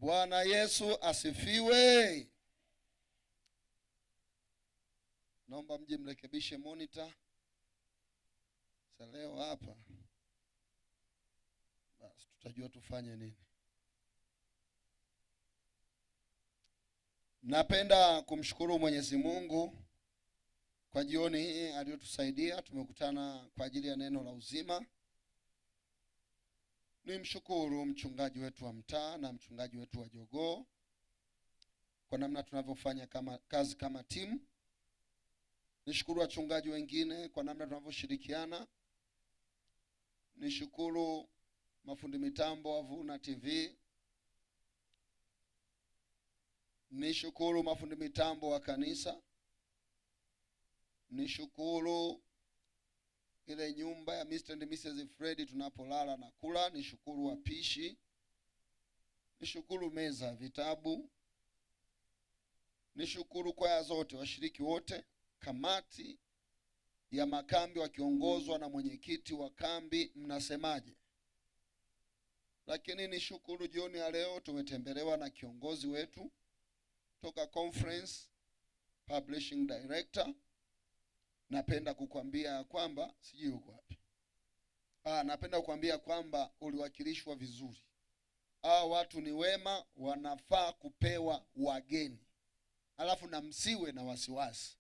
Bwana Yesu asifiwe. Naomba mje mrekebishe monitor. Sasa leo hapa basi tutajua tufanye nini. Napenda kumshukuru Mwenyezi Mungu kwa jioni hii aliyotusaidia. Tumekutana kwa ajili ya neno la uzima. Nimshukuru mchungaji wetu wa mtaa na mchungaji wetu wa jogoo kwa namna tunavyofanya kazi kama timu. Nishukuru wachungaji wengine kwa namna tunavyoshirikiana. Nishukuru mafundi mitambo wa Vuna TV. Nishukuru mafundi mitambo wa kanisa. Nishukuru ile nyumba ya Mr. and Mrs. Fred tunapolala na kula. Nishukuru wapishi. Nishukuru meza vitabu. Nishukuru kwaya zote, washiriki wote, kamati ya makambi wakiongozwa na mwenyekiti wa kambi, mnasemaje? Lakini nishukuru jioni ya leo tumetembelewa na kiongozi wetu toka conference, publishing director. Napenda kukwambia kwamba sijui uko wapi. Napenda kukwambia kwamba uliwakilishwa vizuri. Watu ni wema, wanafaa kupewa wageni. Alafu na msiwe na wasiwasi,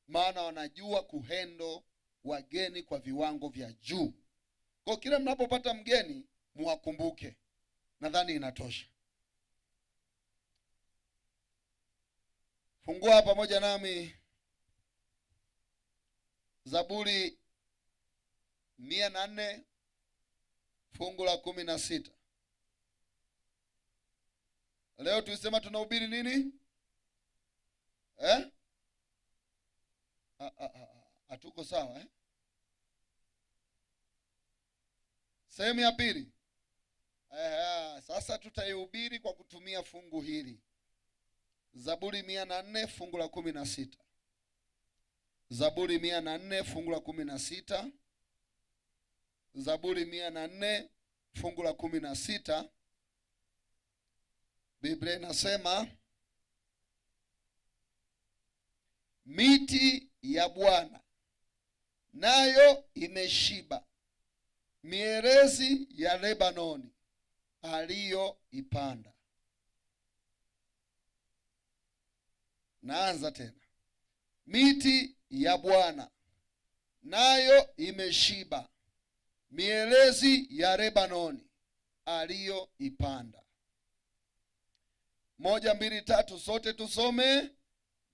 maana wanajua kuhendo wageni kwa viwango vya juu. Kwa kila mnapopata mgeni muwakumbuke. Nadhani inatosha. Fungua pamoja nami Zaburi 104 fungu la 16. Leo tulisema tunahubiri nini? Hatuko sawa Sehemu ya pili. Sasa tutaihubiri kwa kutumia fungu hili. Zaburi 104 fungu la 16. Zaburi 104 fungu la 16. Zaburi 104 fungu la 16. Biblia inasema, miti ya Bwana nayo imeshiba, mierezi ya Lebanoni aliyoipanda. Naanza tena. Miti ya Bwana nayo imeshiba, mierezi ya Lebanoni aliyoipanda. 1, 2, 3 sote tusome.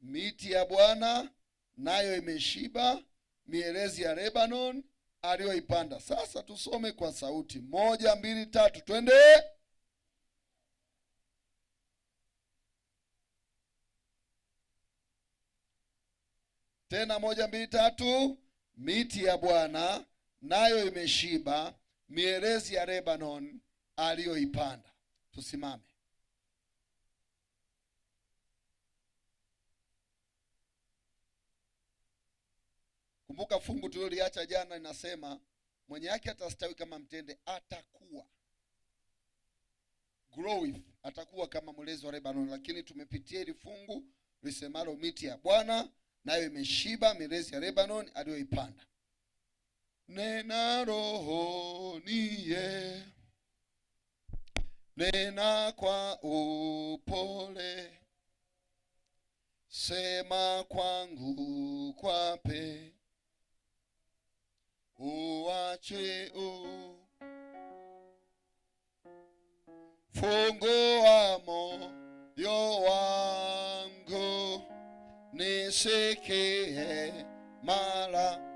Miti ya Bwana nayo imeshiba, mierezi ya Lebanon aliyoipanda. Sasa tusome kwa sauti. 1, 2, 3 twende. Tena 1, 2, 3. Miti ya Bwana nayo imeshiba, mierezi ya Lebanon aliyoipanda. Tusimame. Kumbuka fungu tuliloliacha jana inasema mwenye haki atastawi kama mtende, atakuwa growth, atakuwa kama mlezi wa Lebanon. Lakini tumepitia ile fungu lisemalo miti ya Bwana nayo imeshiba, mierezi ya Lebanon aliyoipanda. Nena roho niye, nena kwa upole, sema kwangu kwape, uache fungua moyo wangu, nisikie mara.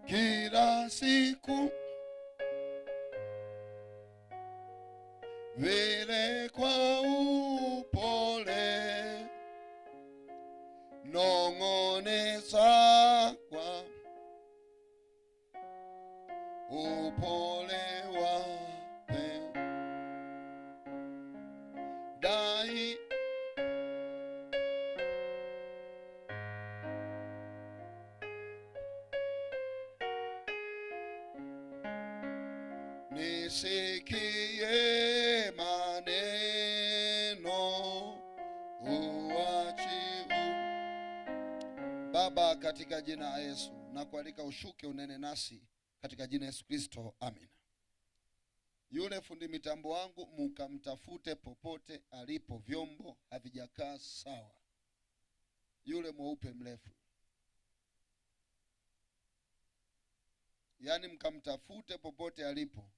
Kila siku vile kwa upole, nong'oneza kwa upole wape, nisikie maneno uachi. Baba, katika jina la Yesu nakualika ushuke unene nasi katika jina Yesu Kristo, amen. Yule fundi mitambo wangu mkamtafute popote alipo, vyombo havijakaa sawa. Yule mweupe mrefu, yaani mkamtafute popote alipo.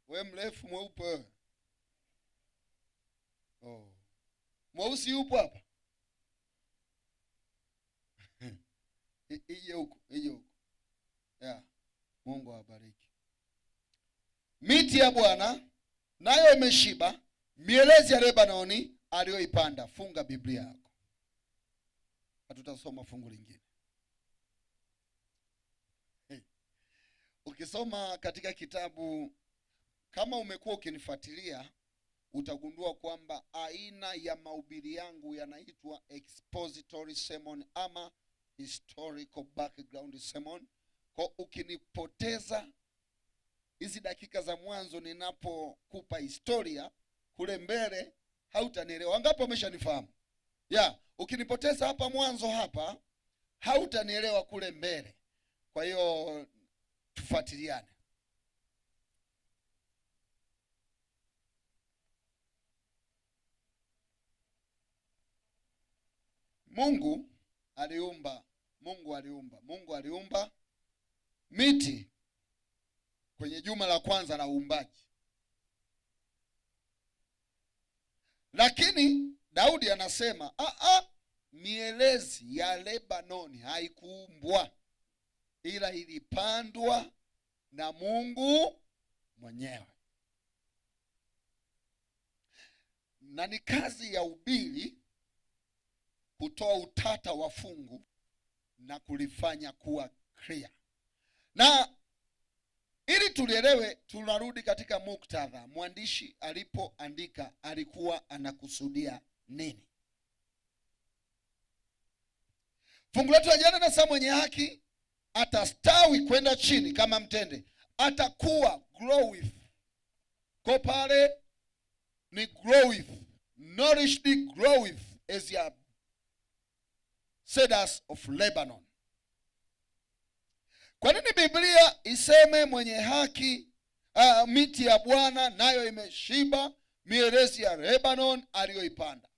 Wewe mrefu mweupe wewe. Oh. Mweusi yupo hapa? Ije huko. Yeah. Mungu awabariki. Miti ya Bwana nayo imeshiba, mielezi ya Lebanoni aliyoipanda. Funga Biblia yako. Hatutasoma fungu lingine. Ukisoma katika kitabu, kama umekuwa ukinifuatilia, utagundua kwamba aina ya mahubiri yangu yanaitwa expository sermon ama historical background sermon. Kwa ukinipoteza hizi dakika za mwanzo ninapokupa historia, kule mbele hautanielewa. Wangapi wameshanifahamu? Ukinipoteza hapa mwanzo hapa, hautanielewa kule mbele. Kwa hiyo tufuatiliane. Mungu aliumba miti kwenye juma la kwanza la uumbaji. Lakini Daudi anasema, mielezi ya Lebanoni haikuumbwa, ila ilipandwa na Mungu mwenyewe. Na ni kazi ya ubiri kutoa utata wa fungu na kulifanya kuwa clear. Na ili tulielewe, tunarudi katika muktadha mwandishi alipoandika alikuwa anakusudia nini. Fungu letu la jana nasema, mwenye haki atastawi kwenda chini kama mtende, atakuwa growth. Kwa pale ni growth, nourished growth as ya cedars of Lebanon. Kwa nini Biblia iseme mwenye haki, miti ya Bwana nayo imeshiba, mielezi ya Lebanon aliyoipanda?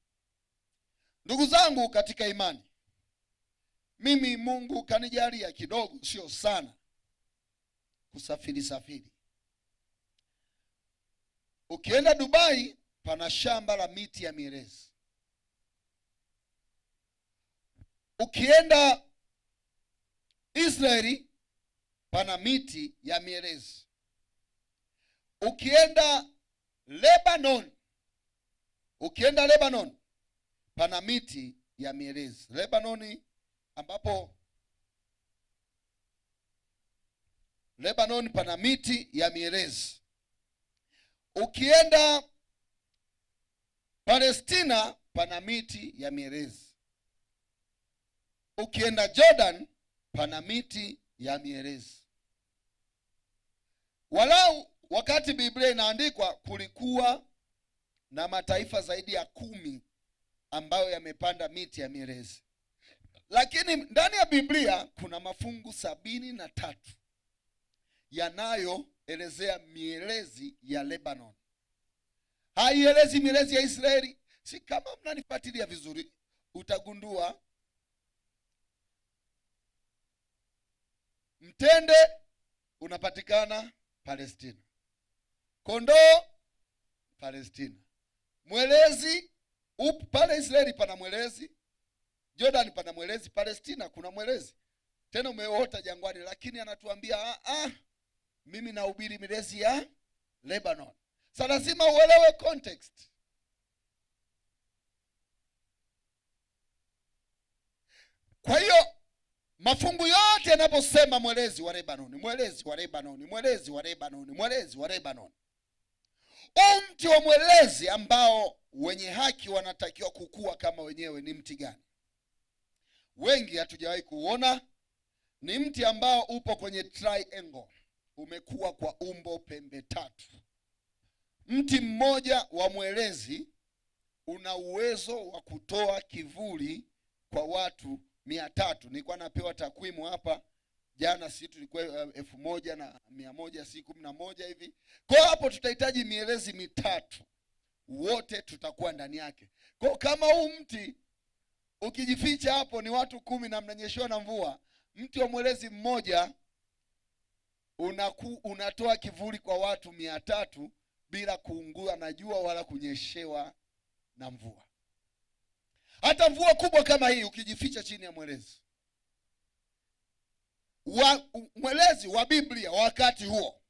Ndugu zangu katika imani, mimi Mungu kanijalia kidogo, sio sana, kusafiri. Ukienda Dubai pana shamba la miti ya mielezi. Ukienda Israeli pana miti ya mielezi. Ukienda Lebanon pana miti ya mielezi. Lebanon pana miti ya mielezi. Ukienda Palestina pana miti ya mielezi. Ukienda Jordan pana miti ya mielezi. Walau wakati Biblia inaandikwa kulikuwa na mataifa zaidi ya 10 ambayo yamepanda miti ya mielezi. Lakini ndani ya Biblia kuna mafungu 73 yanayoelezea mielezi ya Lebanon. Haielezi mielezi ya Israeli. Si kama mnanifuatilia vizuri, utagundua mtende unapatikana Palestina, kondoo Palestina, mwelezi pale Israeli pana mwelezi, Jordan pana mwelezi, Palestina kuna mwelezi tena umeota jangwani. Lakini anatuambia mimi nahubiri mielezi ya Lebanon. Sasa lazima uelewe context. Kwa hiyo Mafungu yote yanaposema mwelezi wa Lebanoni, mwelezi wa Lebanoni, mwelezi wa Lebanoni, mwelezi wa Lebanoni, mti wa mwelezi ambao wenye haki wanatakiwa kukua kama wenyewe ni mti gani? Wengi hatujawahi kuona. Ni mti ambao upo kwenye triangle, umekuwa kwa umbo pembe tatu. Mti mmoja wa mwelezi una uwezo wa kutoa kivuli kwa watu 300. Nilikuwa napewa takwimu hapa jana, si tulikuwa 1100, si 11 hivi. Kwa hapo tutahitaji mielezi 3, wote tutakuwa ndani yake. Kwa kama huu mti ukijificha hapo ni watu 10 na mnanyeshewa na mvua, mti wa mwelezi mmoja unatoa kivuli kwa watu 300 bila kuungua na jua wala kunyeshewa na mvua. Hata mvua kubwa kama hii ukijificha chini ya mwelezi wa Biblia, wakati huo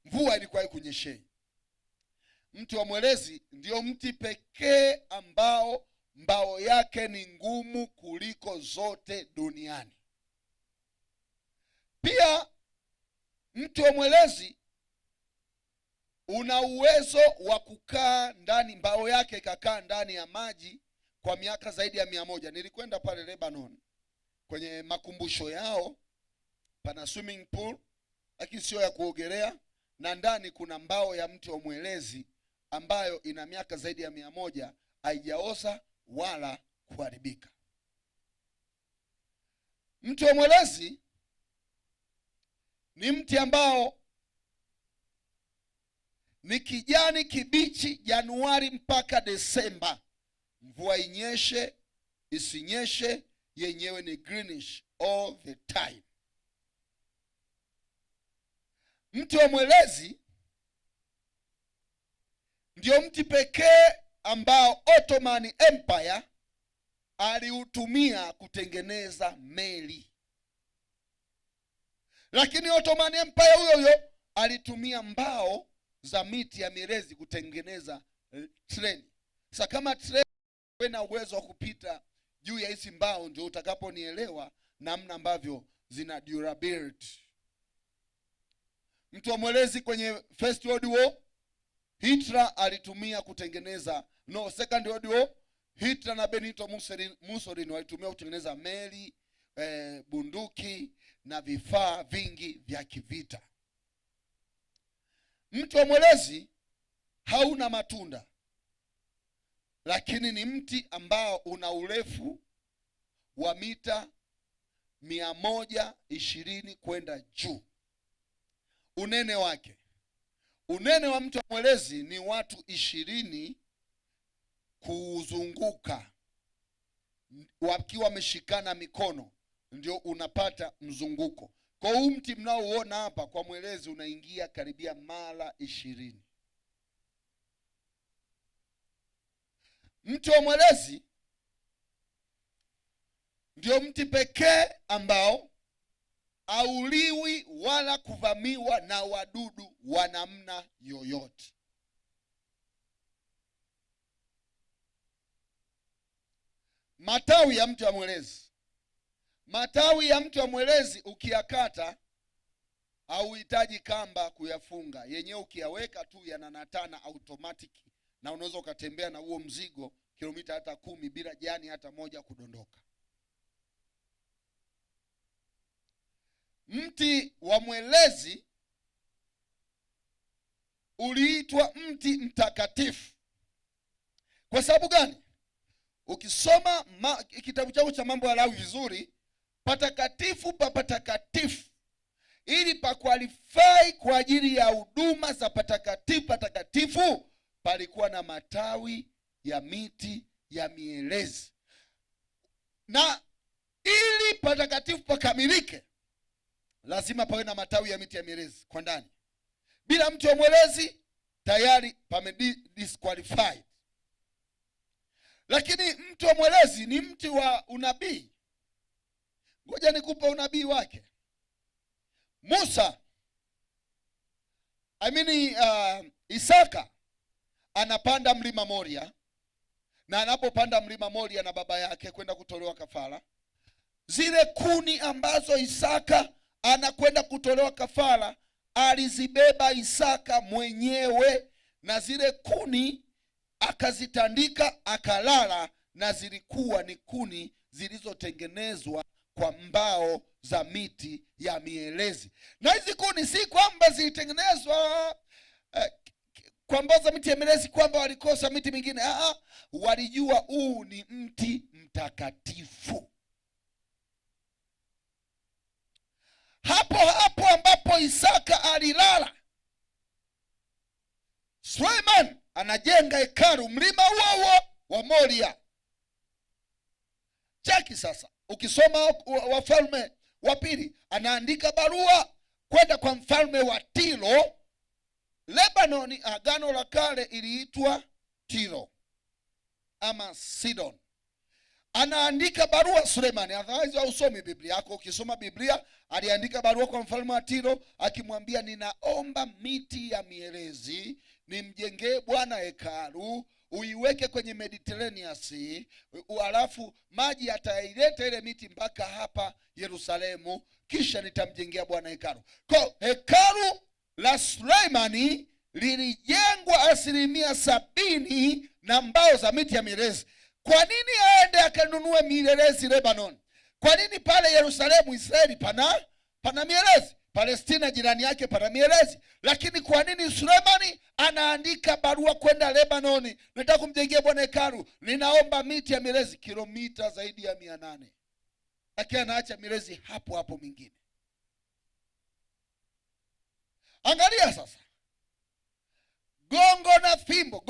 mvua ilikuwa ikunyeshei. Mti wa mwelezi ndio mti pekee ambao mbao yake ni ngumu kuliko zote duniani. Pia mti wa mwelezi una uwezo wa kukaa ndani, mbao yake ikakaa ndani ya maji kwa miaka zaidi ya 100. Nilikwenda pale Lebanon kwenye makumbusho yao, pana swimming pool lakini sio ya kuogelea, na ndani kuna mbao ya mti wa mwelezi ambayo ina miaka zaidi ya 100, haijaoza wala kuharibika. Mti wa mwelezi ni mti ambao ni kijani kibichi Januari mpaka Desemba. Mvua inyeshe isinyeshe, yenyewe ni greenish all the time. Mti wa mwelezi ndio mti pekee ambao Ottoman Empire aliutumia kutengeneza meli. Lakini Ottoman Empire huyo alitumia mbao za miti ya mielezi kutengeneza treni. Sasa kama treni ina uwezo wa kupita juu ya hizi mbao, ndio utakaponielewa namna ambavyo zina durability. Mti wa mwelezi kwenye First World War Hitler alitumia kutengeneza, Second World War Hitler na Benito Mussolini walitumia kutengeneza meli, bunduki na vifaa vingi vya kivita. Mti wa mwelezi hauna matunda, lakini ni mti ambao una urefu wa mita 120 kwenda juu. Unene wa mti wa mwelezi ni watu 20 kuzunguka wakiwa wameshikana mikono, ndio unapata mzunguko. Kwa huu mti mnaoona hapa kwa mwelezi unaingia karibia mara 20. Mti wa mwelezi ndio mti pekee ambao hauliwi wala kuvamiwa na wadudu wa namna yoyote. Matawi ya mti wa mwelezi. Matawi ya mti wa mwelezi ukiyakata hauhitaji kamba kuyafunga, yenyewe ukiyaweka tu yananatana automatic, na unaweza ukatembea na huo mzigo kilomita hata 10 bila jani hata moja kudondoka. Mti wa mwelezi uliitwa mti mtakatifu. Kwa sababu gani? Ukisoma kitabu chako cha Mambo ya Lawi vizuri, patakatifu pa patakatifu, ili pa qualify kwa ajili ya huduma za patakatifu, palikuwa na matawi ya miti ya mielezi. Na ili patakatifu pakamilike, lazima pawe na matawi ya miti ya mielezi kwa ndani. Bila mti wa mwelezi tayari disqualified. Lakini mti wa mwelezi ni mti wa unabii. Ngoja nikupe unabii wake. Musa, Isaka anapanda mlima Moria, na anapopanda mlima Moria na baba yake kwenda kutolewa kafara, zile kuni ambazo Isaka anakwenda kutolewa kafara alizibeba Isaka mwenyewe, na zile kuni akazitandika akalala, na zilikuwa ni kuni zilizotengenezwa kwa mbao za miti ya mielezi. Na hizi kuni si kwamba zilitengenezwa kwa mbao za miti ya mielezi kwamba walikosa miti mingine. Walijua huu ni mti mtakatifu. Hapo hapo ambapo Isaka alilala, Suleiman anajenga hekalu mlima huo wa Moria. Cheki sasa, ukisoma Wafalme wa Pili, anaandika barua kwenda kwa mfalme wa Tiro. Lebanoni, Agano la Kale iliitwa Tiro ama Sidon. Anaandika barua Sulemani, otherwise hausomi Biblia yako. Ukisoma Biblia, aliandika barua kwa mfalme wa Tiro akimwambia, ninaomba miti ya mielezi nimjengee Bwana hekalu, uiweke kwenye Mediterranean Sea, alafu maji ataileta ile miti mpaka hapa Yerusalemu, kisha nitamjengea Bwana hekalu. Kwa hekalu la Sulemani lilijengwa 70% na mbao za miti ya mielezi. Kwa nini aende akanunue mielezi Lebanon? Kwa nini pale Yerusalemu Israeli pana mielezi? Palestina jirani yake pana mielezi. Lakini kwa nini Sulemani anaandika barua kwenda Lebanoni, nataka kumjengea Bwana hekalu, ninaomba miti ya mielezi kilomita zaidi ya 800, lakini anaacha mielezi hapo hapo mingine? Angalia sasa, gongo na fimbo.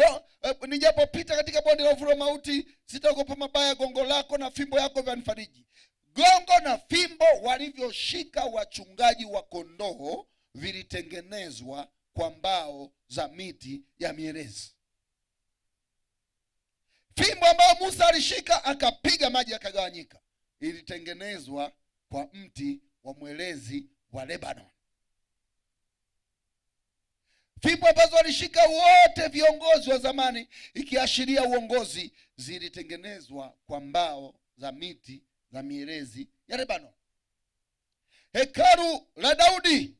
Nijapopita katika bonde la uvuli wa mauti, sitaogopa mabaya, gongo lako na fimbo yako vyanifariji. Gongo na fimbo walivyoshika wachungaji wa kondoo vilitengenezwa kwa mbao za miti ya mielezi. Fimbo ambayo Musa alishika akapiga maji yakagawanyika ilitengenezwa kwa mti wa mwelezi wa Lebanon. Fimbo ambazo walishika wote viongozi wa zamani, ikiashiria uongozi, zilitengenezwa kwa mbao za miti za mielezi ya Lebanon. Hekalu la Daudi,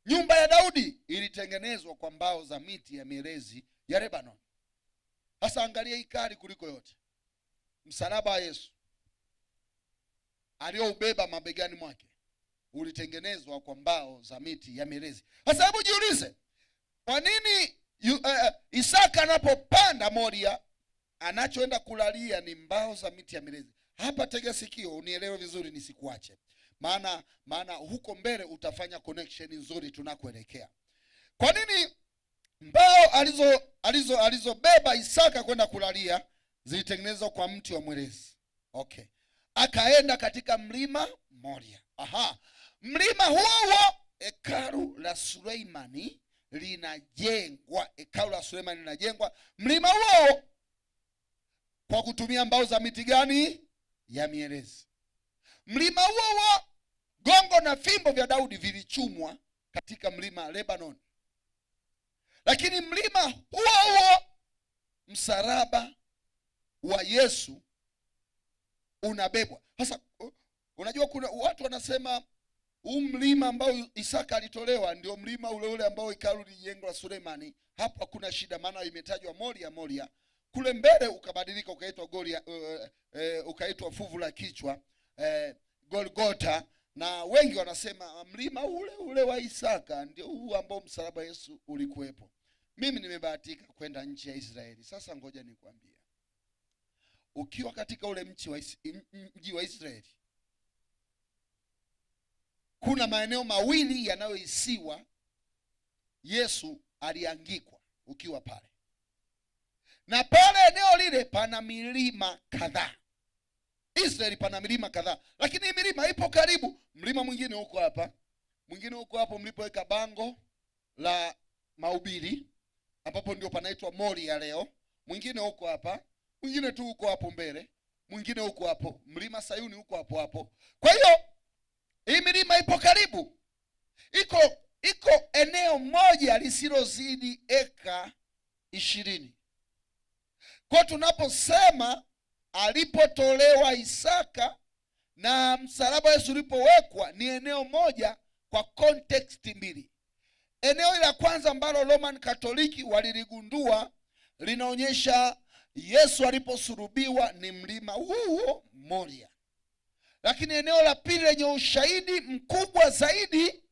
nyumba ya Daudi, ilitengenezwa kwa mbao za miti ya mielezi ya Lebanon. Sasa angalia ikali kuliko yote, msalaba wa Yesu alioubeba mabegani mwake ulitengenezwa kwa mbao za miti ya mielezi. Sasa hebu jiulize, kwa nini Isaka anapopanda Moria anachoenda kulalia ni mbao za miti ya mielezi? Hapa tega sikio unielewe vizuri nisikuache. Maana huko mbele utafanya connection nzuri tunakoelekea. Kwa nini mbao alizobeba Isaka kwenda kulalia zilitengenezwa kwa mti wa mwelezi? Okay. Akaenda katika mlima Moria. Mlima huo hekalu la Suleimani linajengwa. Hekalu la Suleimani linajengwa mlima huo kwa kutumia mbao za miti gani? Ya mielezi. Mlima huo gongo na fimbo vya Daudi vilichumwa katika mlima Lebanon. Lakini mlima huo msalaba wa Yesu unabebwa. Sasa unajua kuna watu wanasema huu mlima ambao Isaka alitolewa ndio mlima ule ambao hekalu lilijengwa la Sulemani. Hapo hakuna shida, maana imetajwa Moria. Kule mbele ukabadilika ukaitwa ukaitwa fuvu la kichwa, Golgota, na wengi wanasema mlima ule wa Isaka ndio huu ambao msalaba Yesu ulikuwepo. Mimi nimebahatika kwenda nchi ya Israeli. Sasa ngoja nikwambie, ukiwa katika ule mji wa Israeli, kuna maeneo mawili yanayohisiwa Yesu aliangikwa ukiwa pale. Na pale eneo lile pana milima kadhaa. Israeli pana milima kadhaa, lakini hii milima ipo karibu. Mlima mwingine huko hapa, mwingine huko hapo mlipoweka bango la mahubiri, ambapo ndio panaitwa Moria leo. Mwingine huko hapa, mwingine tu huko hapo mbele, mwingine huko hapo, mlima Sayuni huko hapo. Kwa hiyo hii milima ipo karibu. Iko eneo moja lisilozidi eka 20. Kwa tunaposema alipotolewa Isaka na msalaba wa Yesu ulipowekwa ni eneo moja kwa context mbili. Eneo la kwanza ambalo Roman Katoliki waliligundua linaonyesha Yesu aliposulubiwa ni mlima huo Moria. Lakini eneo la pili lenye ushahidi mkubwa zaidi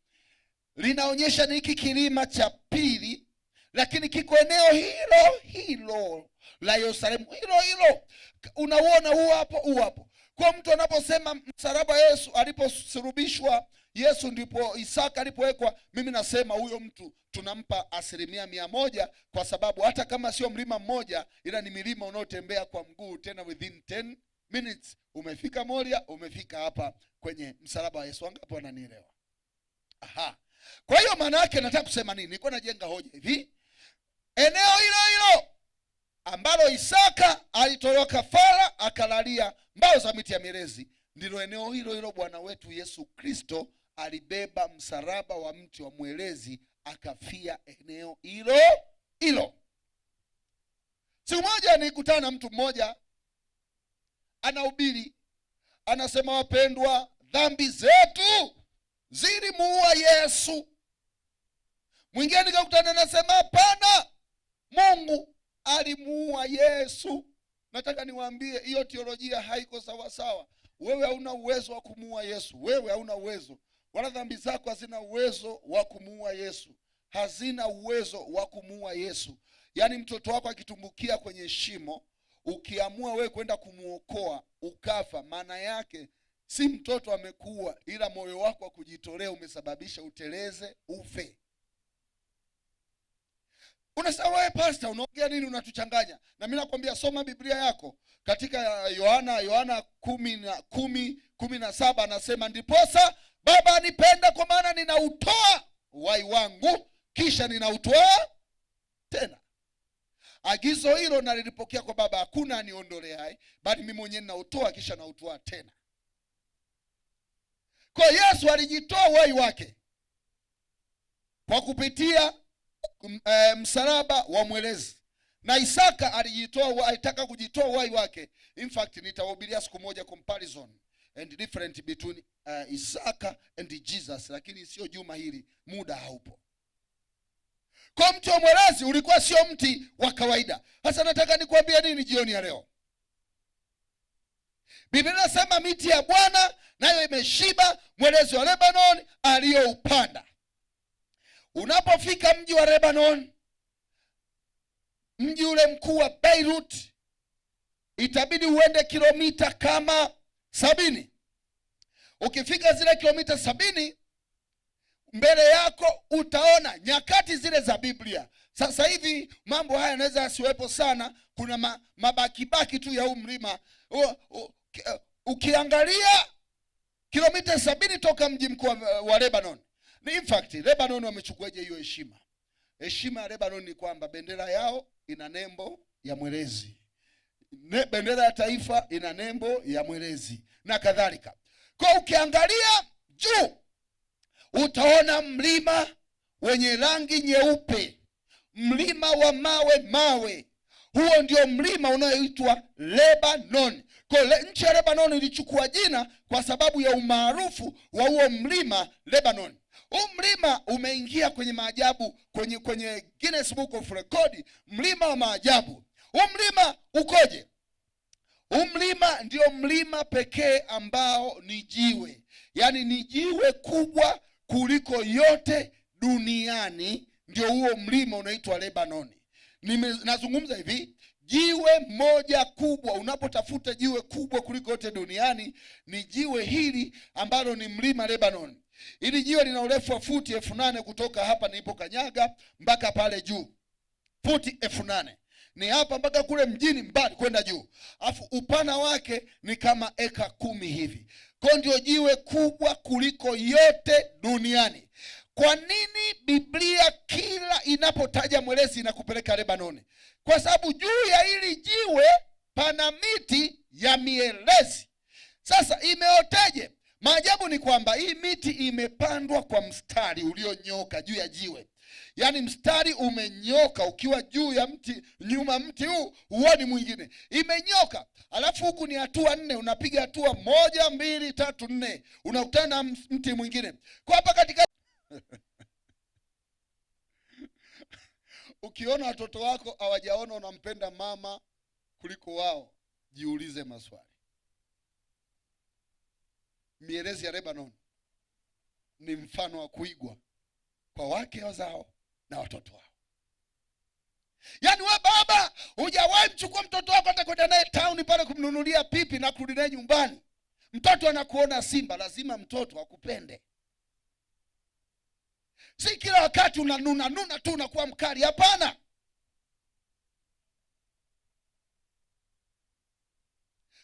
linaonyesha ni hiki kilima cha pili, lakini kiko eneo hilo la Yerusalemu hilo. Unauona huo hapo. Kwa mtu anaposema msalaba Yesu aliposulubishwa Yesu ndipo Isaka alipowekwa, mimi nasema huyo mtu tunampa 100%, kwa sababu hata kama sio mlima mmoja, ila ni milima unaotembea kwa mguu, tena within 10 minutes umefika Moria, umefika hapa kwenye msalaba wa Yesu. Wangapi wananielewa? Aha. Kwa hiyo maana yake nataka kusema nini? Niko najenga hoja hivi. Eneo hilo ambalo Isaka alitolewa kafara akalalia mbao za miti ya mirezi, ndilo eneo hilo Bwana wetu Yesu Kristo alibeba msalaba wa mti wa mwelezi akafia eneo hilo. Siku moja nikutana na mtu mmoja anahubiri, anasema, wapendwa, dhambi zetu zilimuua Yesu. Mwingine nikakutana anasema, hapana, Mungu alimuua Yesu. Nataka niwaambie hiyo teolojia haiko sawa sawa. Wewe hauna uwezo wa kumuua Yesu. Wewe hauna uwezo. Wala dhambi zako hazina uwezo wa kumuua Yesu. Hazina uwezo wa kumuua Yesu. Yaani mtoto wako akitumbukia kwenye shimo, ukiamua wewe kwenda kumuokoa ukafa, maana yake si mtoto amekuua, ila moyo wako wa kujitolea umesababisha uteleze ufe. Unasema, wewe pastor unaongea nini, unatuchanganya? Na mimi nakwambia soma Biblia yako katika Yohana 10:17 anasema, ndiposa Baba anipenda kwa maana ninautoa uhai wangu kisha ninautoa tena. Agizo hilo nalilipokea kwa Baba, hakuna aniondoleaye, bali mimi mwenyewe ninautoa kisha nautoa tena. Kwa Yesu alijitoa uhai wake kwa kupitia msalaba wa mwelezi, na Isaka alitaka kujitoa uhai wake. In fact nitawahubiria siku moja comparison and different between Isaka and Jesus, lakini sio juma hili, muda haupo. Kwa mti wa mwelezi ulikuwa sio mti wa kawaida. Sasa nataka nikwambie nini jioni ya leo? Biblia inasema miti ya Bwana nayo imeshiba, mwelezi wa Lebanon aliyoupanda. Unapofika mji wa Lebanon, mji ule mkuu wa Beirut, itabidi uende kilomita kama 70. Ukifika zile kilomita 70, mbele yako utaona nyakati zile za Biblia. Sasa hivi mambo haya yanaweza yasiwepo sana, kuna mabaki tu ya huu mlima. Ukiangalia kilomita 70 toka mji mkuu wa Lebanon. In fact Lebanon wamechukuaje hiyo heshima? Heshima ya Lebanon ni kwamba bendera yao ina nembo ya mwelezi, bendera ya taifa ina nembo ya mwelezi na kadhalika. Kwa ukiangalia juu utaona mlima wenye rangi nyeupe, mlima wa mawe. Huo ndio mlima unaoitwa Lebanon. Kwa nchi ya Lebanon ilichukua jina kwa sababu ya umaarufu wa huo mlima Lebanon. Huu mlima umeingia kwenye maajabu, kwenye Guinness Book of Record, mlima wa maajabu. Huu mlima ukoje? Huu mlima ndio mlima pekee ambao ni jiwe. Yaani ni jiwe kubwa kuliko yote duniani, ndio huo mlima unaitwa Lebanon. Nazungumza hivi, jiwe moja kubwa, unapotafuta jiwe kubwa kuliko yote duniani, ni jiwe hili ambalo ni mlima Lebanon. Hili jiwe lina urefu wa futi 8,000 kutoka hapa nilipokanyaga mpaka pale juu. Futi 8,000. Ni hapa mpaka kule mjini mbali kwenda juu. Alafu upana wake ni kama eka 10 hivi. Kwa ndio jiwe kubwa kuliko yote duniani. Kwa nini Biblia kila inapotaja mwelezi inakupeleka Lebanon? Kwa sababu juu ya hili jiwe pana miti ya mielezi. Sasa imeoteje? Maajabu ni kwamba hii miti imepandwa kwa mstari ulionyoka juu ya jiwe. Yaani mstari umenyoka, ukiwa juu ya mti, nyuma mti huu huoni mwingine, imenyoka. Alafu huku ni hatua 4, unapiga hatua 1 2 3 4, unakutana na mti mwingine. Kwa hapa katika ukiona watoto wako hawajaona unampenda mama kuliko wao, jiulize maswali. Mierezi ya Lebanon ni mfano wa kuigwa kwa wake wazao na watoto wao. Yaani wewe baba hujawahi mchukua mtoto wako hata kwenda naye town pale kumnunulia pipi na kurudi naye nyumbani. Mtoto anakuona simba, lazima mtoto akupende. Si kila wakati unanuna tu unakuwa mkali, hapana.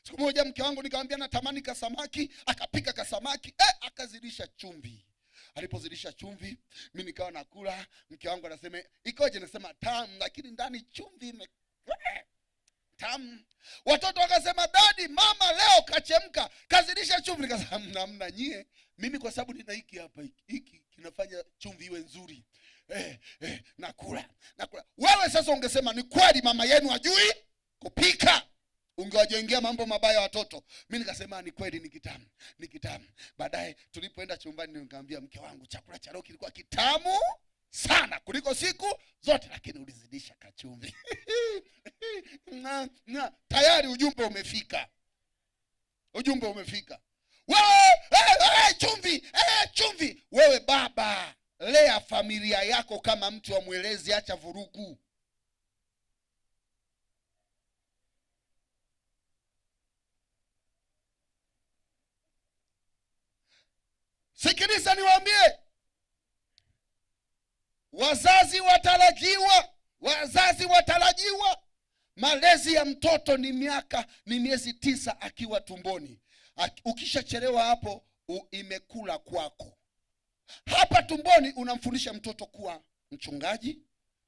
Siku moja mke wangu nikamwambia natamani kasamaki, akapika kasamaki, akazidisha chumvi. Alipozidisha chumvi, mimi nikawa nakula, mke wangu anasema ikoje? Nasema tamu, lakini ndani chumvi tamu. Watoto wakasema dadi, mama leo kachemka, kazidisha chumvi. Nikasema namna nyie, mimi kwa sababu nina hiki hapa, hiki kinafanya chumvi iwe nzuri. Nakula. Wewe sasa ungesema ni kweli mama yenu hajui kupika, ungewajengea mambo mabaya watoto. Mimi nikasema ni kweli, ni kitamu. Baadaye tulipoenda chumbani nikamwambia mke wangu, chakula cha leo kilikuwa kitamu sana kuliko siku zote, lakini ulizidisha kachumvi. Tayari ujumbe umefika. Wewe chumvi. Wewe baba, lea familia yako kama mtu wa Mwelezi, acha vurugu. Sikiliza niwaambie, wazazi watarajiwa, malezi ya mtoto ni miezi 9 akiwa tumboni. Ukishachelewa hapo, imekula kwako. Hapa tumboni unamfundisha mtoto kuwa mchungaji,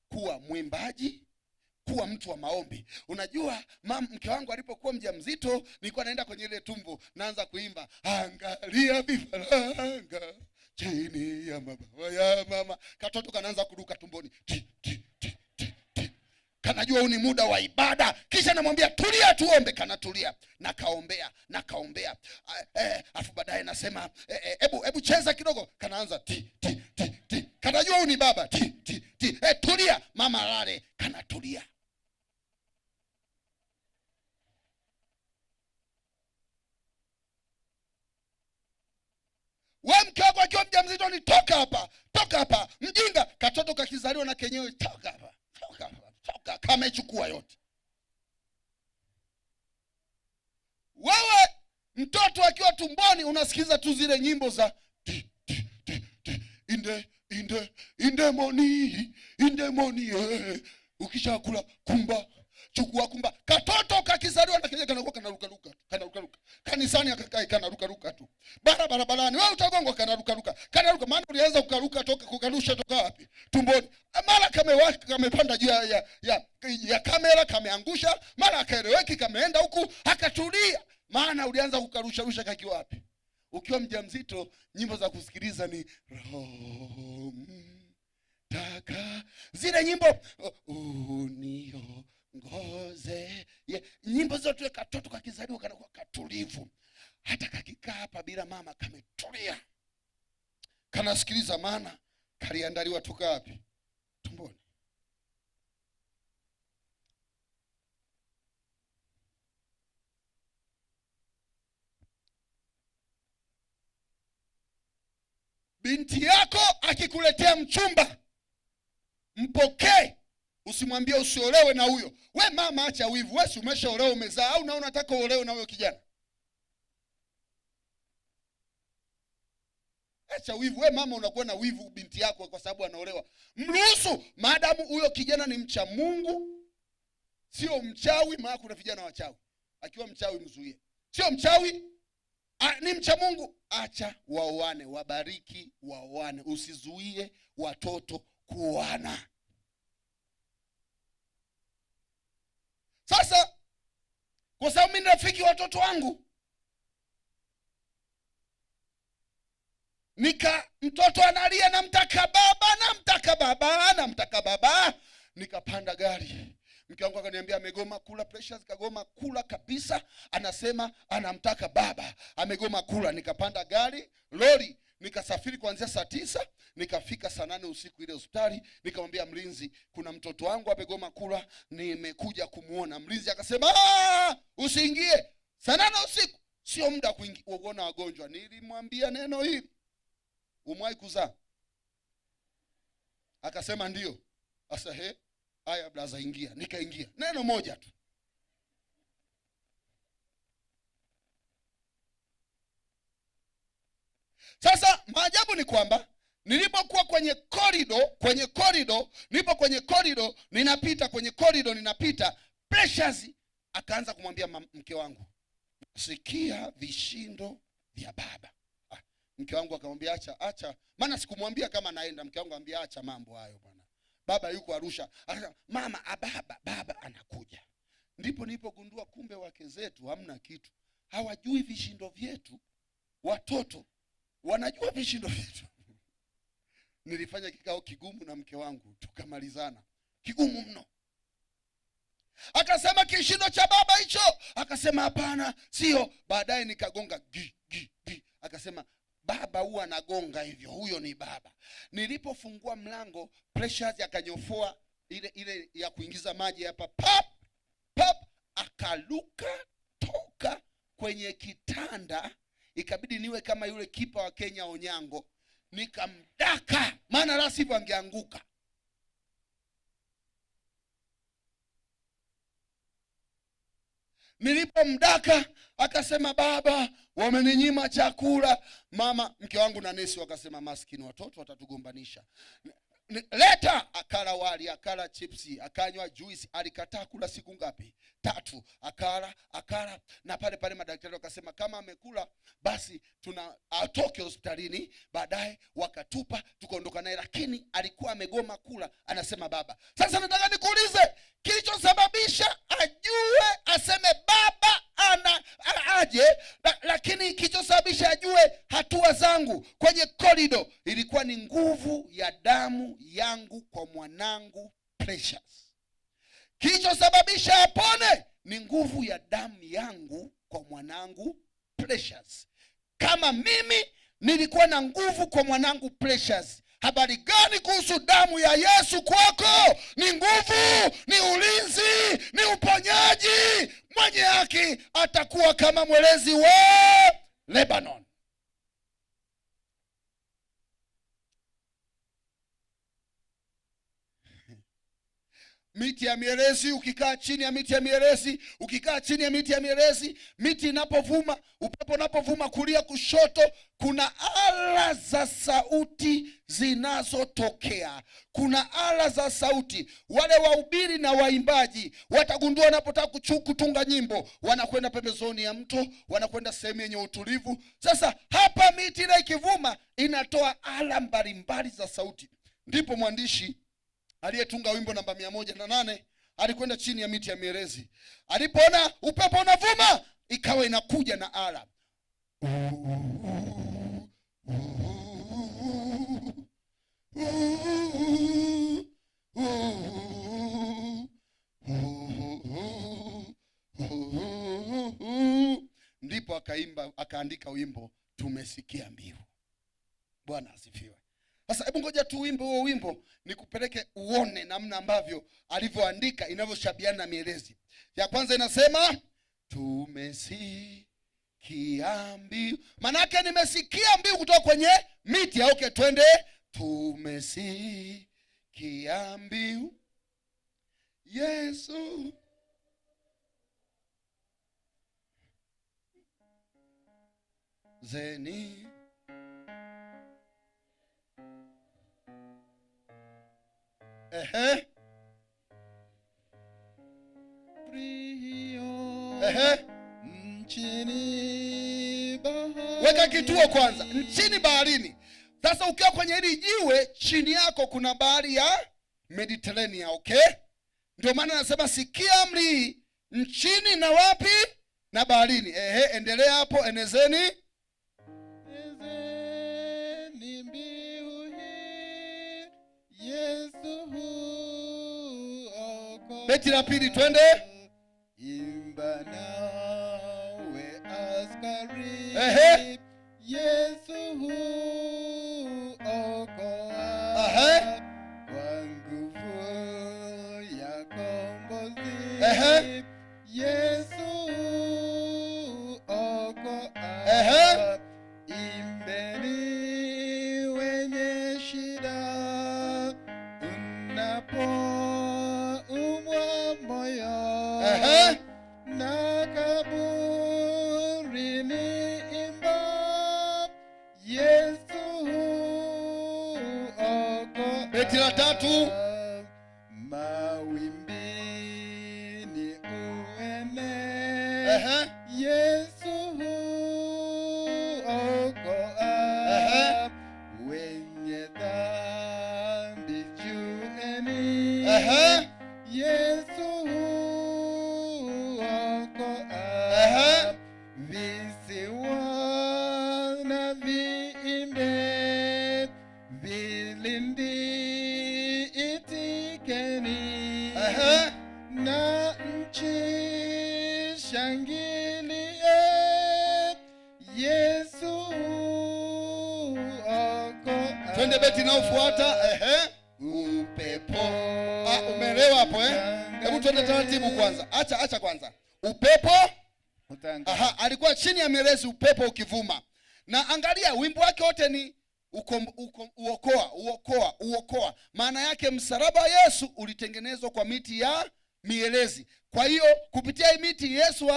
kuwa mwimbaji, kuwa mtu wa maombi. Unajua mke wangu alipokuwa mjamzito, nilikuwa naenda kwenye ile tumbo, naanza kuimba angalia vifaranga chini ya mabawa ya mama. Katoto kanaanza kuruka tumboni, kanajua huu ni muda wa ibada. Kisha namwambia tulia tuombe, kanatulia, nakaombea. Afu baadaye nasema hebu cheza kidogo, kanaanza kanajua huu ni baba, tulia mama lale, kanatulia. Wewe mke wako akiwa mjamzito ni toka hapa, mjinga. Katoto kakizaliwa na kenyewe toka hapa, kamechukua yote. Wewe mtoto akiwa tumboni unasikiza tu zile nyimbo za inde moni ukishakula kumba chukua kumba. Katoto kakizaliwa na kenyewe kanakuwa kanaruka kanisani, akakai kanaruka tu. Barabarani wewe utagongwa, kanaruka. Maana ulianza kukarusha toka wapi? Tumboni. Mara kamepanda juu ya kamera, kameangusha, mara akaeleweki, kameenda huku, akatulia. Maana ulianza kukarusha kakiwa wapi? Ukiwa mjamzito, nyimbo za kusikiliza ni taka zile nyimbo uniongoze. Nyimbo zote. Katoto kakizaliwa kanakuwa katulivu. Hata kakikaa hapa bila mama, kametulia, kanasikiliza, maana kaliandaliwa toka wapi? Tumboni. Binti yako akikuletea mchumba, mpokee. Usimwambie usiolewe na huyo. We mama, acha wivu. Wewe si umeshaolewa, umezaa, au na unataka uolewe na huyo kijana? Acha wivu. We mama, unakuwa na wivu binti yako kwa sababu anaolewa. Mruhusu, maadamu huyo kijana ni mcha Mungu, sio mchawi. Maana kuna vijana wachawi. Akiwa mchawi mzuie. Sio mchawi, ni mcha Mungu. Acha waoane, wabariki waoane. Usizuie watoto kuoana. Sasa kwa sababu mimi ni rafiki watoto wangu, Mtoto analia, namtaka baba. Nikapanda gari. Mke wangu akaniambia amegoma kula, Precious kagoma kula kabisa, anasema anamtaka baba, amegoma kula. Nikapanda gari lori, nikasafiri kuanzia saa 9, nikafika saa 8 usiku ile hospitali. Nikamwambia mlinzi, kuna mtoto wangu amegoma kula, nimekuja kumuona. Mlinzi akasema usiingie saa 8 usiku, sio muda kuona wagonjwa. Nilimwambia neno hili, umwai kuzaa? Akasema ndio. Asa haya blaza, ingia. Nikaingia, neno moja tu. Sasa maajabu ni kwamba nilipokuwa kwenye korido, ninapita kwenye korido, Precious akaanza kumwambia mke wangu, sikia vishindo vya baba. Mke wangu akamwambia acha. Maana sikumwambia kama naenda. Mke wangu akamwambia acha mambo hayo bwana. Baba yuko Arusha. Akasema mama, baba anakuja. Ndipo nilipogundua kumbe wake zetu hamna kitu. Hawajui vishindo vyetu. Watoto wanajua vishindo vyetu. Nilifanya kikao kigumu na mke wangu, tukamalizana. Kigumu mno. Akasema kishindo cha baba hicho. Akasema hapana, sio. Baadaye nikagonga gi. Akasema baba huwa anagonga hivyo, huyo ni baba. Nilipofungua mlango, Precious akanyofoa ile ya kuingiza maji hapa, pap, akaluka toka kwenye kitanda. Ikabidi niwe kama yule kipa wa Kenya Onyango, nikamdaka, maana la sivyo angeanguka. Nilipomdaka akasema baba, wameninyima chakula. Mama, mke wangu na nesi wakasema maskini watoto watatugombanisha. Leta. Akala wali, akala chipsi, akanywa juice. Alikataa kula siku ngapi? 3. Akala na pale madaktari wakasema kama amekula basi atoke hospitalini. Baadaye wakatupa, tukaondoka naye, lakini alikuwa amegoma kula. Anasema baba. Sasa nataka nikuulize, kilichosababisha ajue aseme baba aje, lakini kilichosababisha ajue hatua zangu kwenye korido ilikuwa ni nguvu ya damu yangu kwa mwanangu Precious. Kilichosababisha apone ni nguvu ya damu yangu kwa mwanangu Precious. Kama mimi nilikuwa na nguvu kwa mwanangu Precious, habari gani kuhusu damu ya Yesu kwako? Ni nguvu, ni ulinzi, ni uponyaji. Mwenye haki atakuwa kama mwelezi wa Lebanon. Miti ya mierezi, ukikaa chini ya miti ya mierezi, miti inapovuma, upepo unapovuma kulia kushoto, kuna ala za sauti zinazotokea. Kuna ala za sauti. Wale wahubiri na waimbaji watagundua wanapotaka kutunga nyimbo, wanakwenda pembezoni ya mto, wanakwenda sehemu yenye utulivu. Sasa hapa miti ile ikivuma inatoa ala mbalimbali za sauti. Ndipo mwandishi aliyetunga wimbo namba 108 alikwenda chini ya miti ya mierezi. Alipoona upepo unavuma, ikawa inakuja na ala. Ndipo akaandika wimbo tumesikia mbiu. Bwana asifiwe. Sasa hebu ngoja tu huo wimbo nikupeleke uone namna ambavyo alivyoandika inavyoshabiana na mielezi. Ya kwanza inasema tumesikia mbiu. Maana yake nimesikia mbiu kutoka kwenye miti. Okay, twende. Tumesikia mbiu Yesu zeni nchini bahari. Weka kituo kwanza, nchini baharini. Sasa ukiwa kwenye hili jiwe, chini yako kuna bahari ya Mediterranean, okay? Ndio maana nasema sikia amri nchini na wapi? Na baharini. Endelea hapo, enezeni Beti la pili, twende. Imba nawe askari. Yesu huokoa. Kwa nguvu ya kombozi. Yesu huokoa. Imbeni wenye shida unapoumwa moyo. Na kaburini imba Yesu huokoa. Beti la tatu. Mawimbini uene. Yesu huokoa. Wenye dhambi jueni. Yesu huokoa. Visiwa na viimbe, vilindi itikeni. Na nchi shangilie. Yesu huokoa. Twende beti inayofuata. Upepo. Umeelewa hapo Hebu twende taratibu kwanza. Acha kwanza. Upepo. Alikuwa chini ya mielezi, upepo ukivuma. Na angalia wimbo wake wote ni uokoa. Maana yake msalaba wa Yesu ulitengenezwa kwa miti ya mielezi. Kwa hiyo kupitia hii miti Yesu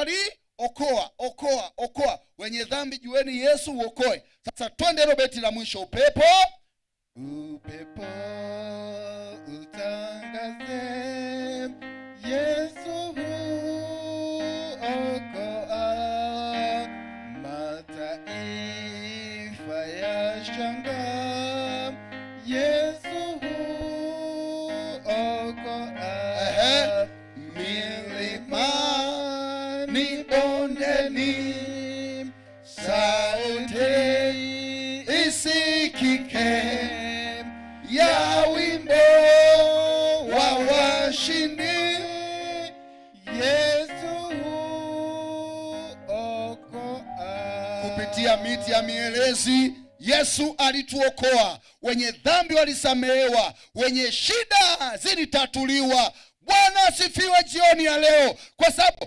okoa. Wenye dhambi jueni Yesu uokoe. Sasa twende hilo beti la mwisho. Upepo. Upepo utangaze. Yesu huokoa. Mataifa yashangaa. Yesu huokoa. Milimani, bondeni, sauti isikike ya wimbo wa washindi. Yesu huokoa. Kupitia miti ya mielezi Yesu alituokoa. Wenye dhambi walisamehewa, wenye shida zilitatuliwa. Bwana asifiwe jioni ya leo, kwa sababu